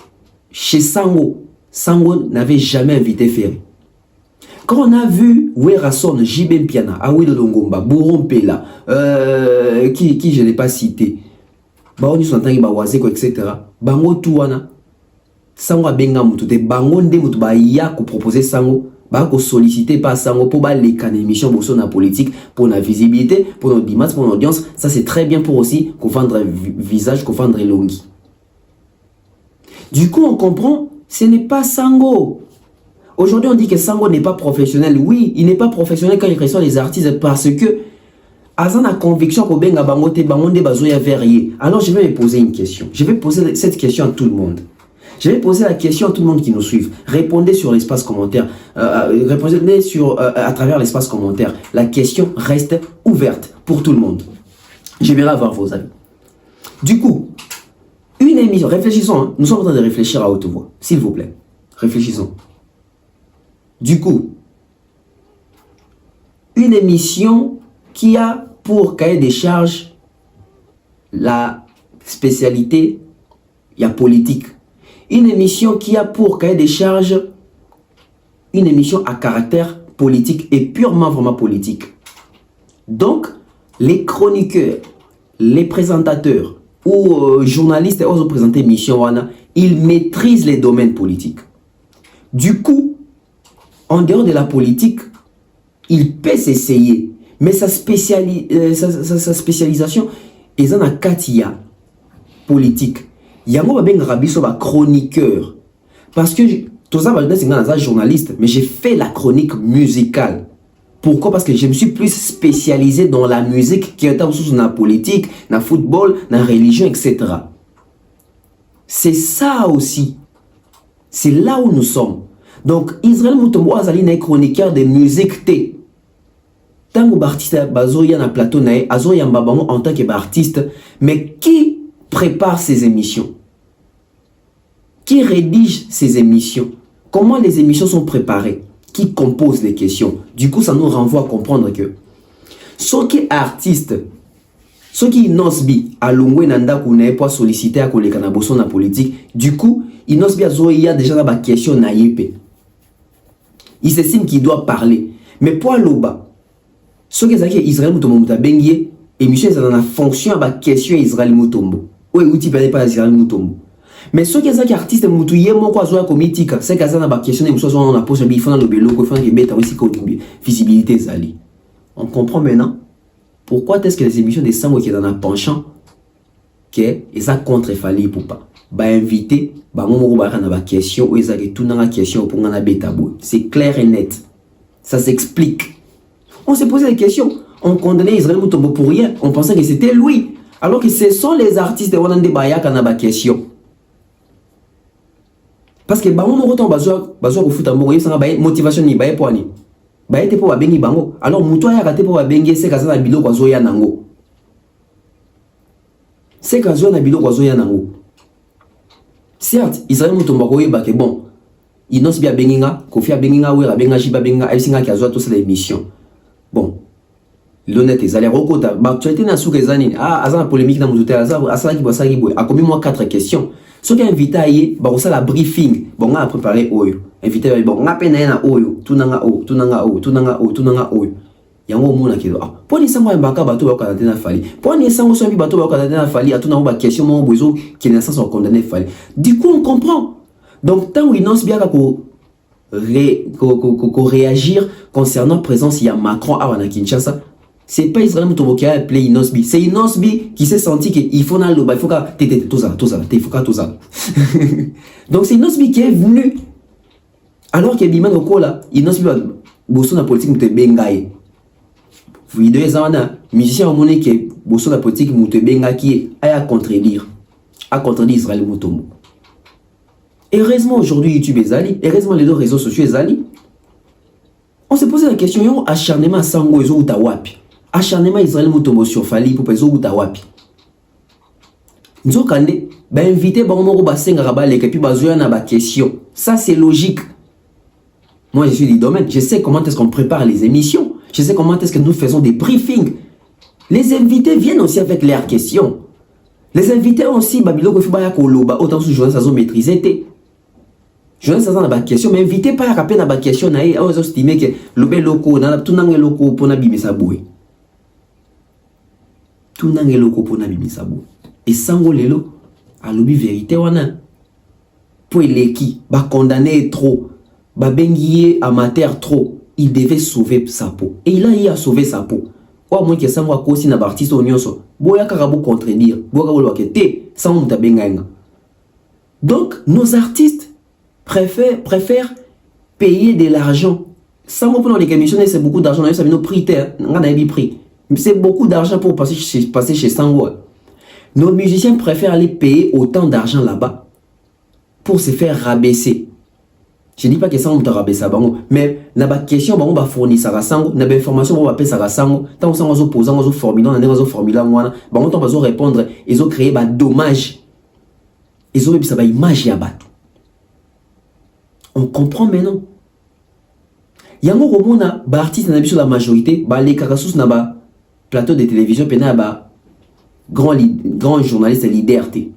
Speaker 1: chez Sango, Sango n'avait jamais invité Ferry. Quand on a vu Werason, Jibem Piana, Awido Longomba, Bouron Pela, qui je n'ai pas cité, Baoni Santangi Bawazeko, etc. Bango Touana, Sango a benga mutu, de Bango Nde mutu ba ya ko proposer Sango. Pour solliciter par Sango pour les émissions pour la politique, pour la visibilité, pour notre image, pour l'audience. Ça c'est très bien pour aussi qu'on vendre un visage, qu'on vendre longi. Du coup on comprend, ce n'est pas Sango. Aujourd'hui on dit que Sango n'est pas professionnel. Oui, il n'est pas professionnel quand il reçoit les artistes parce que Azan a conviction que benga bangote bangonde bazoya verrier. Alors je vais me poser une question. Je vais poser cette question à tout le monde. Je vais poser la question à tout le monde qui nous suit. Répondez sur l'espace commentaire. Répondez à travers l'espace commentaire. La question reste ouverte pour tout le monde. J'aimerais avoir vos avis. Du coup, une émission. Réfléchissons. Hein. Nous sommes en train de réfléchir à haute voix. S'il vous plaît. Réfléchissons. Du coup, une émission qui a pour cahier des charges la spécialité, il y a politique. Une émission qui a pour cahier des charges une émission à caractère politique et purement vraiment politique. Donc, les chroniqueurs, les présentateurs ou journalistes osent présenter émission, ils maîtrisent les domaines politiques. Du coup, en dehors de la politique, ils peuvent s'essayer. Mais sa spécialisation, ils en ont Katia politique. Yango va bien rabiso ba chroniqueur parce que tout ça va être journaliste mais j'ai fait la chronique musicale. Pourquoi? Parce que je me suis plus spécialisé dans la musique qui est dans la politique, dans le football, dans la religion, etc. C'est ça aussi. C'est là où nous sommes. Donc Israël Mutombo Azali n'est chroniqueur de musique T. Tant que artiste bazoya na plateau nae azoya mbabango en tant qu'artiste, mais qui prépare ces émissions? Qui rédige ces émissions? Comment les émissions sont préparées? Qui compose les questions? Du coup, ça nous renvoie à comprendre que ceux qui sont artistes, ceux qui nosbi à l'ongwe nanda kune pour solliciter à koleka na bosso na politique, du coup, il nosbi a zoya déjà la question na yépe. Il s'estime qu'il doit parler. Mais pour l'oba, ceux qui sont Israël Mutombo Mutabengie, émission ça dans la fonction à la question Israël Mutombo. Oui, ou tu peux pas Israël Mutombo. Mais ceux qui sont artistes Mutouye Moko Azoya Komitika, c'est qu'à ça dans la question, ils sont dans la poche, ils font le bélo, ils font le bêta aussi comme visibilité Zali. On comprend maintenant pourquoi est-ce que les émissions des Sango qui sont dans la penchant, qu'ils sont contre Fali Poupa. Bah invité, bah mon ba na ba question, ou ils ont tout dans la question pour ngana bêta boy. C'est clair et net. Ça s'explique. On s'est posé des questions. On condamnait Israël Mutombo pour rien. On pensait que c'était lui. Alors que ce sont les artistes de Wanande Baya qui ont des questions. Parce que bango moko temps bazwa ko futa mbongo yebsanga ba motivation ni ba poani. Ba ete po ba bengi bango. Alors muto ya kate po ba bengi se kaza na biloko azoya nango. Se kazo na biloko azoya nango. Certes, Israël mutomba ko yeba ke bon. Inos bia benginga, Kofi benginga wera benga jiba benga esinga ki azwa to sa émission. Bon. L'honnête ezali rokota ba actualité na souka ezani azana polémique na muto te asaki boy. A commis moi 4 questions. Ce qui est invité à y ba la briefing bon a préparé oyo invité bon nga pena na oyo tunanga oyo yango mona kido poni sango mbaka bato ba ka na fali poni sango so bi bato ba ka na fali atuna ba question mo bozo qui n'est sans condamner fali du coup on comprend donc tant il n'ose bien ko réagir concernant présence il y a Macron à Kinshasa. C'est pas Israël Mutombo qui a appelé Inosbi. C'est Inosbi qui s'est senti qu'il faut dans le bas. Il faut que donc c'est Inosbi qui est venu. Alors qu'il y a Biman au là, Inosbi va bosser dans la politique Mouté Bengaï. Vous voyez, les musiciens ont monnaie qui est bosser dans la politique Mouté Bengaï qui est à contredire Israël Mutombo. Heureusement aujourd'hui YouTube est allé. Heureusement les deux réseaux sociaux est allé. On s'est posé la question, acharnement à Sango et Zoutawapi. Acharnement Israël Mutombo sur Fali pour peso Utawapi. Nous kande ba invité ba moko ba senga rabale et puis bazoya na ba question. Ça c'est logique. Moi je suis du domaine, je sais comment est-ce qu'on prépare les émissions, je sais comment est-ce que nous faisons des briefings. Les invités viennent aussi avec leurs questions. Les invités aussi babiloko fi ba ya koloba autant sous journée ça zo maîtriser té. Je ça dans la question mais invité pas à rappeler na ba question na on estimé que lobe loko na tunanga loko pona bimisa boy. Tunanga loko pona bimisa boy. Et sango lelo a lobi vérité wana pour eleki ba condamner trop ba bengier amateur trop, il devait sauver sa peau et il a sauvé sa peau. Ou moins que sango a kosi na ba artiste onyoso boya karabo contredire boya ka ke te sango mutabenga. Donc nos artistes préfèrent payer de l'argent. Sango pour les émissions c'est beaucoup d'argent, ça vient nos prix prix. C'est beaucoup d'argent pour passer chez Sango. Nos musiciens préfèrent aller payer autant d'argent là-bas pour se faire rabaisser. Je ne dis pas que ça on t'a rabaissé mais na ba question on va fournir ça Sango, na ba information on va payer ça Sango, tant on va poser on va formuler on va formuler moi, on va répondre, ils ont créé ba dommage. Ils ont eu ça ba image ya bato. On comprend maintenant. Yango romona ba artiste na biso la majorité ba les kakasus na ba plateau de télévision pena ba grand journaliste leader té.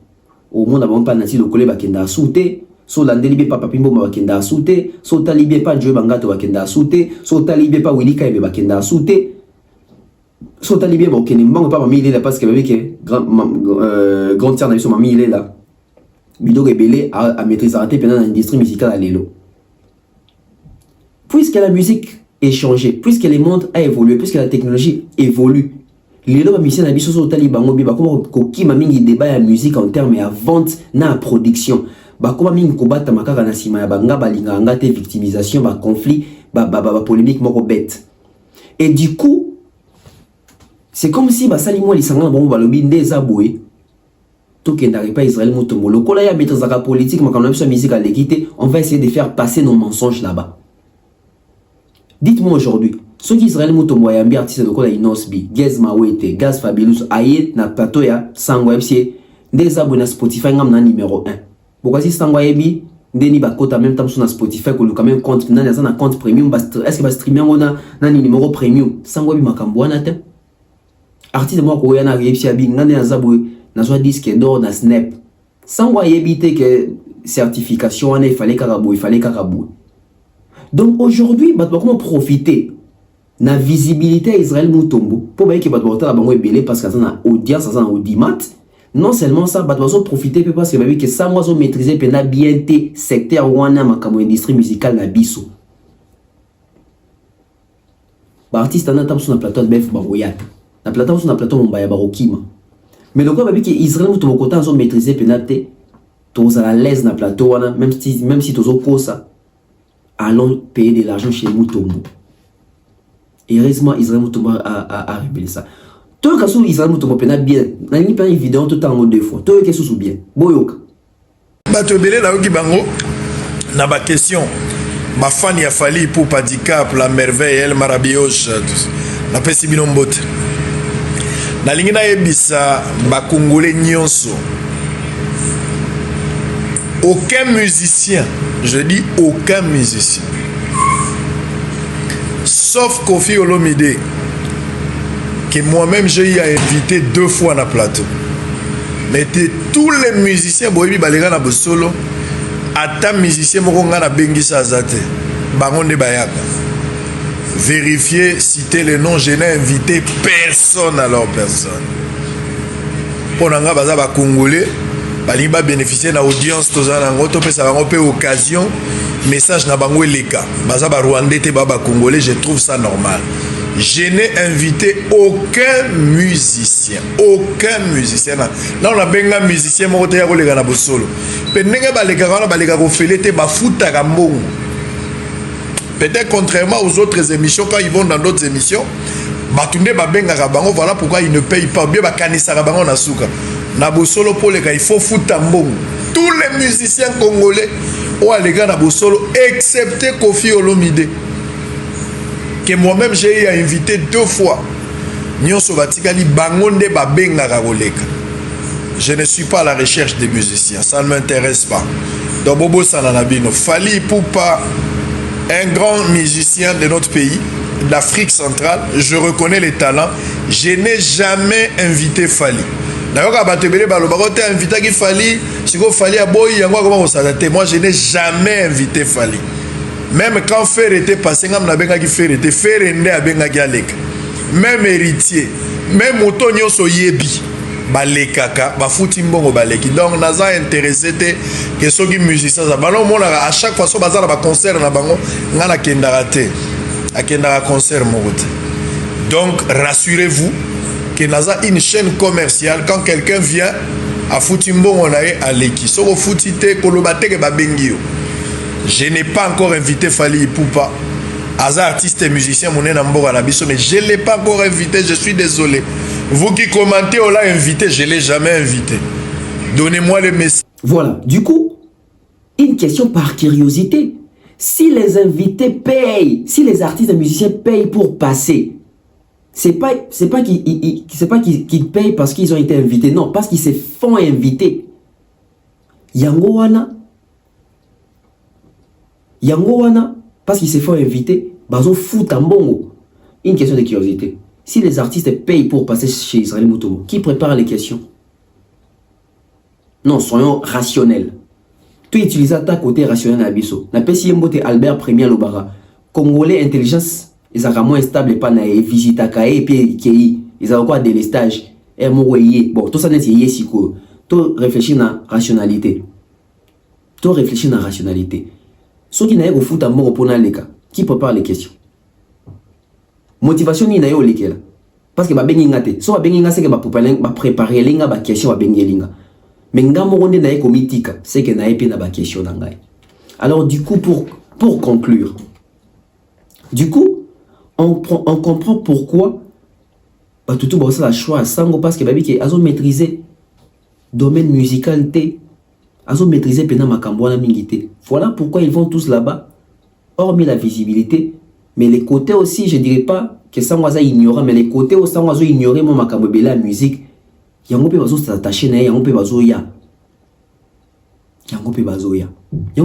Speaker 1: Au monde avant pas nasi le collègue ba kenda souté, so landeli pa papimbo ba kenda souté, so talibé pas Joe Bangato ba kenda souté, so talibé pas Willy Kaibe ba kenda souté. So talibé ba kenda mbango pa mami il est là parce que avec grand tiers na biso mami il est là. Bido rebelle à maîtriser pendant l'industrie musicale à l'élo. Puisque la musique est changée, puisque le monde a évolué, puisque la technologie évolue, l'élo musicien a biso so talibango bi ba comme koki mamingi débat ya musique en termes ya vente na production. Ba comme mingi ko bata makaka na sima ya banga balinga ngate victimisation ba conflit ba polémique moko bête. Et du coup, c'est comme si ba salimo lisanga bon ba lobi ndeza boye. Tout qui n'arrive pas Israël Mutombo. Le collègue a maîtrise la politique, mais quand on a sa musique à l'équité, on va essayer de faire passer nos mensonges là-bas. Dites-moi aujourd'hui, ceux qui Israël Mutombo a un artiste de quoi Inosbi, Gaz Mawete, Gaz Fabulous, Aye, na plateau ya Sango FC, des abonnés Spotify ngam na numéro 1. Pourquoi si Sango Ebi, Deni Bakota même temps sur Spotify, que le quand même compte, n'a un compte premium, est-ce que va streamer on a numéro premium, Sango Ebi Makamboana te? Artiste moi ko yana FC abi, ngane azabou na soit disque d'or na Snap sans éviter que certification il fallait carabou. Donc aujourd'hui bah comment profiter na visibilité Israël Mutombo pour que bah la bango belé parce que ça na audience ça na audimat. Non seulement ça bah profiter parce que bah que ça moi zo maîtriser pena bien té secteur wana makamo industrie musicale na biso. Bah artiste na tam sur na plateau de bef ba royal. Na plateau sur na plateau Mombaya barokima. Mais le quoi, Israël, tout le côté, ils maîtrisé pénalité. Tous à l'aise dans le plateau, même si tous au ça, allons payer de l'argent chez Mutombo. Et heureusement, Israël Mutombo a révélé ça. Tout le cas, Israël Mutombo pénal bien. N'a pas une vidéo tout en mode 2 fois. Tout le cas, sous bien. Boyok.
Speaker 2: Bato belé là qui bango. na ba question ma fan ya Fally Ipupa handicap la merveille El Marabioche na pesi bino mbote na lingi na yebisa ba congolais nyonso aucun musicien, je dis aucun musicien, sauf Koffi Olomide, que moi-même j'ai invité 2 fois dans le plateau. Mais tous les musiciens, boyebi balega na bosolo, ata musicien moko nga na bengisa azate, bangonde bayaka. Vérifiez, citez les noms, je n'ai invité personne alors personne. Pour nga baza ba congolais, balingi ba bénéficier na audience tozana ngo to pesa bango pe occasion message na bango eleka baza ba rwandais te ba congolais, je trouve ça normal. Je n'ai invité aucun musicien là on a benga musicien moko te ya ko leka na bosolo pe ndenge baleka ko fele te ba futa ka mbongo. Peut-être contrairement aux autres émissions, quand ils vont dans d'autres émissions, batunde ba benga ka bango, voilà pourquoi ils ne payent pas bien ba kanisa ka bango na suka. Nabosolo pour les gars, il faut foutre un bon. Tous les musiciens congolais ont les gars Nabosolo, excepté Koffi Olomide, que moi-même j'ai invité 2 fois. Nyonso batikali bangonde babenga karoleka. Je ne suis pas à la recherche des musiciens, ça ne m'intéresse pas. Donc Bobo Sananabino, Fally Ipupa, un grand musicien de notre pays, d'Afrique centrale, je reconnais les talents. Je n'ai jamais invité Fally. D'ailleurs, quand tu as invité qui Fally, si tu Fally à boy, moi je n'ai jamais invité Fally. Même quand Fer était passé, même héritier, même Otonio Soyebi, balekaka, bafuti mbongo baleki. Donc, naza intéressé que ceux qui musiciens, à chaque fois, ils ont un concert, ils ont un concert. Donc, rassurez-vous que naza une chaîne commerciale, quand quelqu'un vient à Foutimbo on a à Leki soko Foutite kolobate ke babengio. Je n'ai pas encore invité Fally Ipupa, Aza artiste et musicien moné na mboka na biso, mais je ne l'ai pas encore invité, je suis désolé. Vous qui commentez on l'a invité, je ne l'ai jamais invité. Donnez-moi le message.
Speaker 1: Voilà, du coup, une question par curiosité. Si les invités payent, si les artistes et musiciens payent pour passer, c'est pas qu'ils payent parce qu'ils ont été invités, non, parce qu'ils se font inviter. Yango wana, parce qu'ils se font inviter, bazo fout en bongo. Une question de curiosité. Si les artistes payent pour passer chez Israël Mutombo, qui prépare les questions? Non, soyons rationnels. Tu utilises ta côté rationnel à Bisso. Na pesi yembote Albert Premier Lobara. Congolais intelligence. Ils ont moins stable pas na visita kae et puis ils ont quoi délestage et bon tout ça n'est yé siko to réfléchir na rationalité ceux qui n'aient au foot amour pour leka qui prépare les questions motivation ni na yo lekela parce que ba bengi ngate so ba bengi ngase ke ba préparer linga ba question ba bengi linga mais ngamo ronde na komitika c'est que na epi na ba question na ngai. Alors du coup pour conclure, du coup on comprend pourquoi tout le la choix à Sango, parce que baby qui a maîtrisé domaine musical t a maîtrisé pena makambwana mingité. Voilà pourquoi ils vont tous là-bas, hormis la visibilité, mais les côtés aussi, je dirais pas que Sango a ignoré, mais les côtés où Sango a ignoré mon makambo la musique, yango pe bazo s'attacher na yango pe bazo ya yango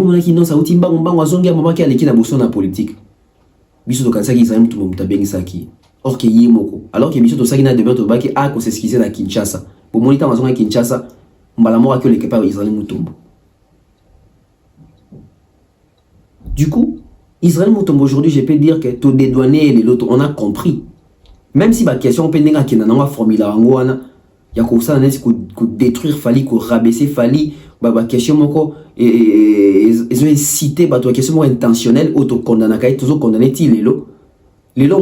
Speaker 1: mona ki non sa utimba mbango azongia mama ki aleki na boso na politique. Biso to kanisa ki Israël Mutombo mutabengisa ki or ke yimoko, alors que biso to saki na demain to baki a ko s'excuser na Kinshasa bo monita mazonga Kinshasa mbala moko ki oleke pa Israël Mutombo. Du coup Israël Mutombo aujourd'hui, je peux dire que to dédouaner les autres, on a compris, même si ma question peut n'enga kina nanga formula ngwana ya ko ça n'est que détruire Fally, ko rabaisser Fally ba question moko et ils ont cité ba to question moko intentionnelle auto condamner kai toujours condamner ti lelo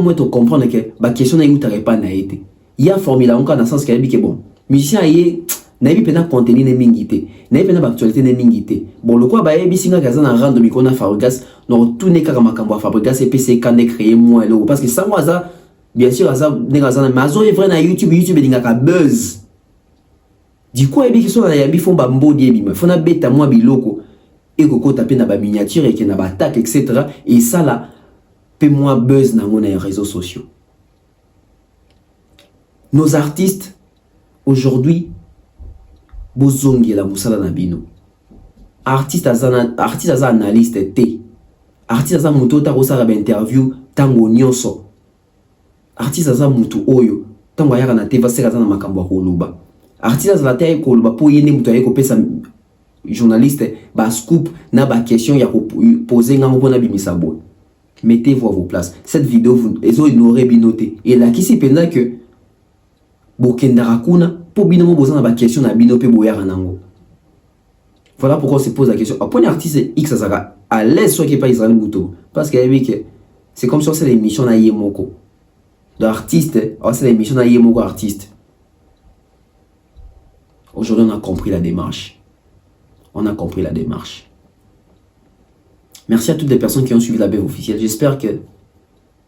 Speaker 1: moi to comprendre que ba question na utare pas na été il y a formula ngana dans sens que bon musicien ayé na bi pena contenu ne mingité na bi pena ba actualité ne mingité bon le quoi ba yebi singa kaza na rando mikona Fabregas no tout ne kaka makambo Fabregas et PC quand créer moi parce que ça moi ça bien sûr ça nega ça mais azo est vrai na YouTube dinga ka buzz. Du coup, il y a des gens qui font bambo diébima, font bêta moi biloko. et koko taper na ba miniature et que na ba attaque etc. Et ça là peut moins buzz dans les réseaux sociaux. Nos artistes aujourd'hui bozongi la musala na bino. Artiste aza analyste te. Artiste aza muto ta kosala ba interview tango nyonso. Artiste aza mutu oyo tango ayaka na te vaseka za na makambo ya koloba. Artiste aza te ay koloba po yende mutu ay kopesa journaliste ba scoop na ba question ya poser ngango pona bimisa bo. Mettez-vous à vos places. Cette vidéo vous ignorez binoté et là qui c'est pendant que bokendara kuna po binomo bozana ba question na bino pe boyara nango. Voilà pourquoi on se pose la question. Après un artiste X à l'aise soit qui pas Israël Mouto parce que c'est comme si c'est l'émission na Yemoko. D'artiste, c'est l'émission na Yemoko artiste. Aujourd'hui, on a compris la démarche. On a compris la démarche. Merci à toutes les personnes qui ont suivi la BEV officielle. J'espère que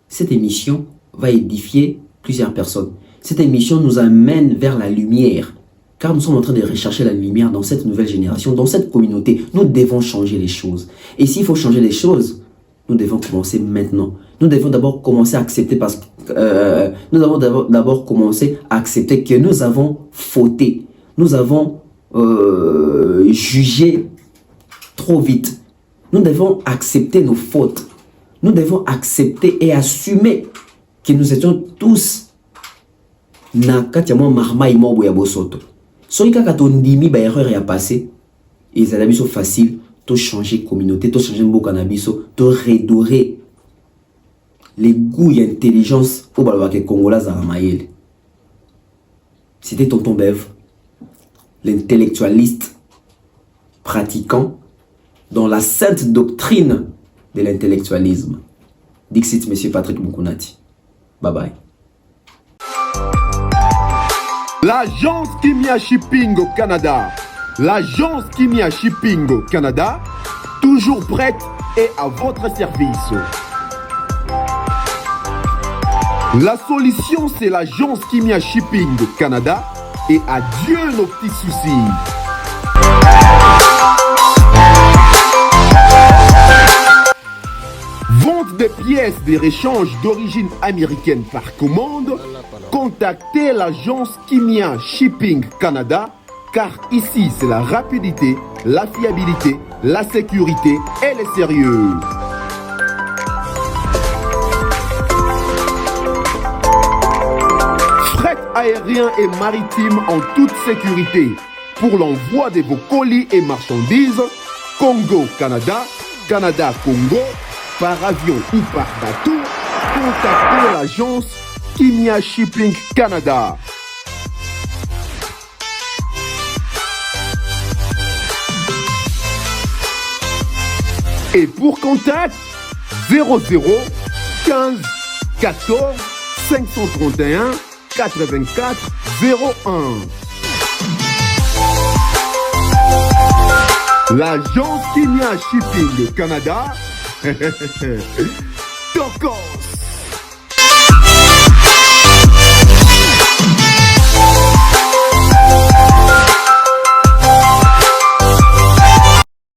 Speaker 1: cette émission va édifier plusieurs personnes. Cette émission nous amène vers la lumière. Car nous sommes en train de rechercher la lumière dans cette nouvelle génération, dans cette communauté. Nous devons changer les choses. Et s'il faut changer les choses, nous devons commencer maintenant. Nous devons d'abord commencer à accepter parce que nous avons d'abord commencé à accepter que nous avons fauté. Nous avons jugé trop vite. Nous devons accepter nos fautes. Nous devons accepter et assumer que nous étions tous na katiamo marma imobo ya bosoto. Soki kaka tondimi ba erreur ya passé, ils allaient biso facile, to changer communauté, to changer mboka na biso, to redorer les goûts et intelligence au balwake Congolais za Ramayel. C'était Tonton Bev, l'intellectualiste pratiquant dans la sainte doctrine de l'intellectualisme. Dixit Monsieur Patrick Mukunati. Bye bye.
Speaker 3: L'agence Kimia Shipping au Canada. L'agence Kimia Shipping au Canada, toujours prête et à votre service. La solution, c'est l'agence Kimia Shipping au Canada et adieu nos petits soucis. Vente des pièces de rechange d'origine américaine par commande, contactez l'agence Kimia Shipping Canada, car ici c'est la rapidité, la fiabilité, la sécurité et le sérieux. Fret aérien et maritime en toute sécurité pour l'envoi de vos colis et marchandises, Congo-Canada, Canada-Congo, par avion ou par bateau, contactez l'agence Kimia Shipping Canada. Et pour contact, 00 15 14 531 84 01. L'agence Kimia Shipping Canada. Toko.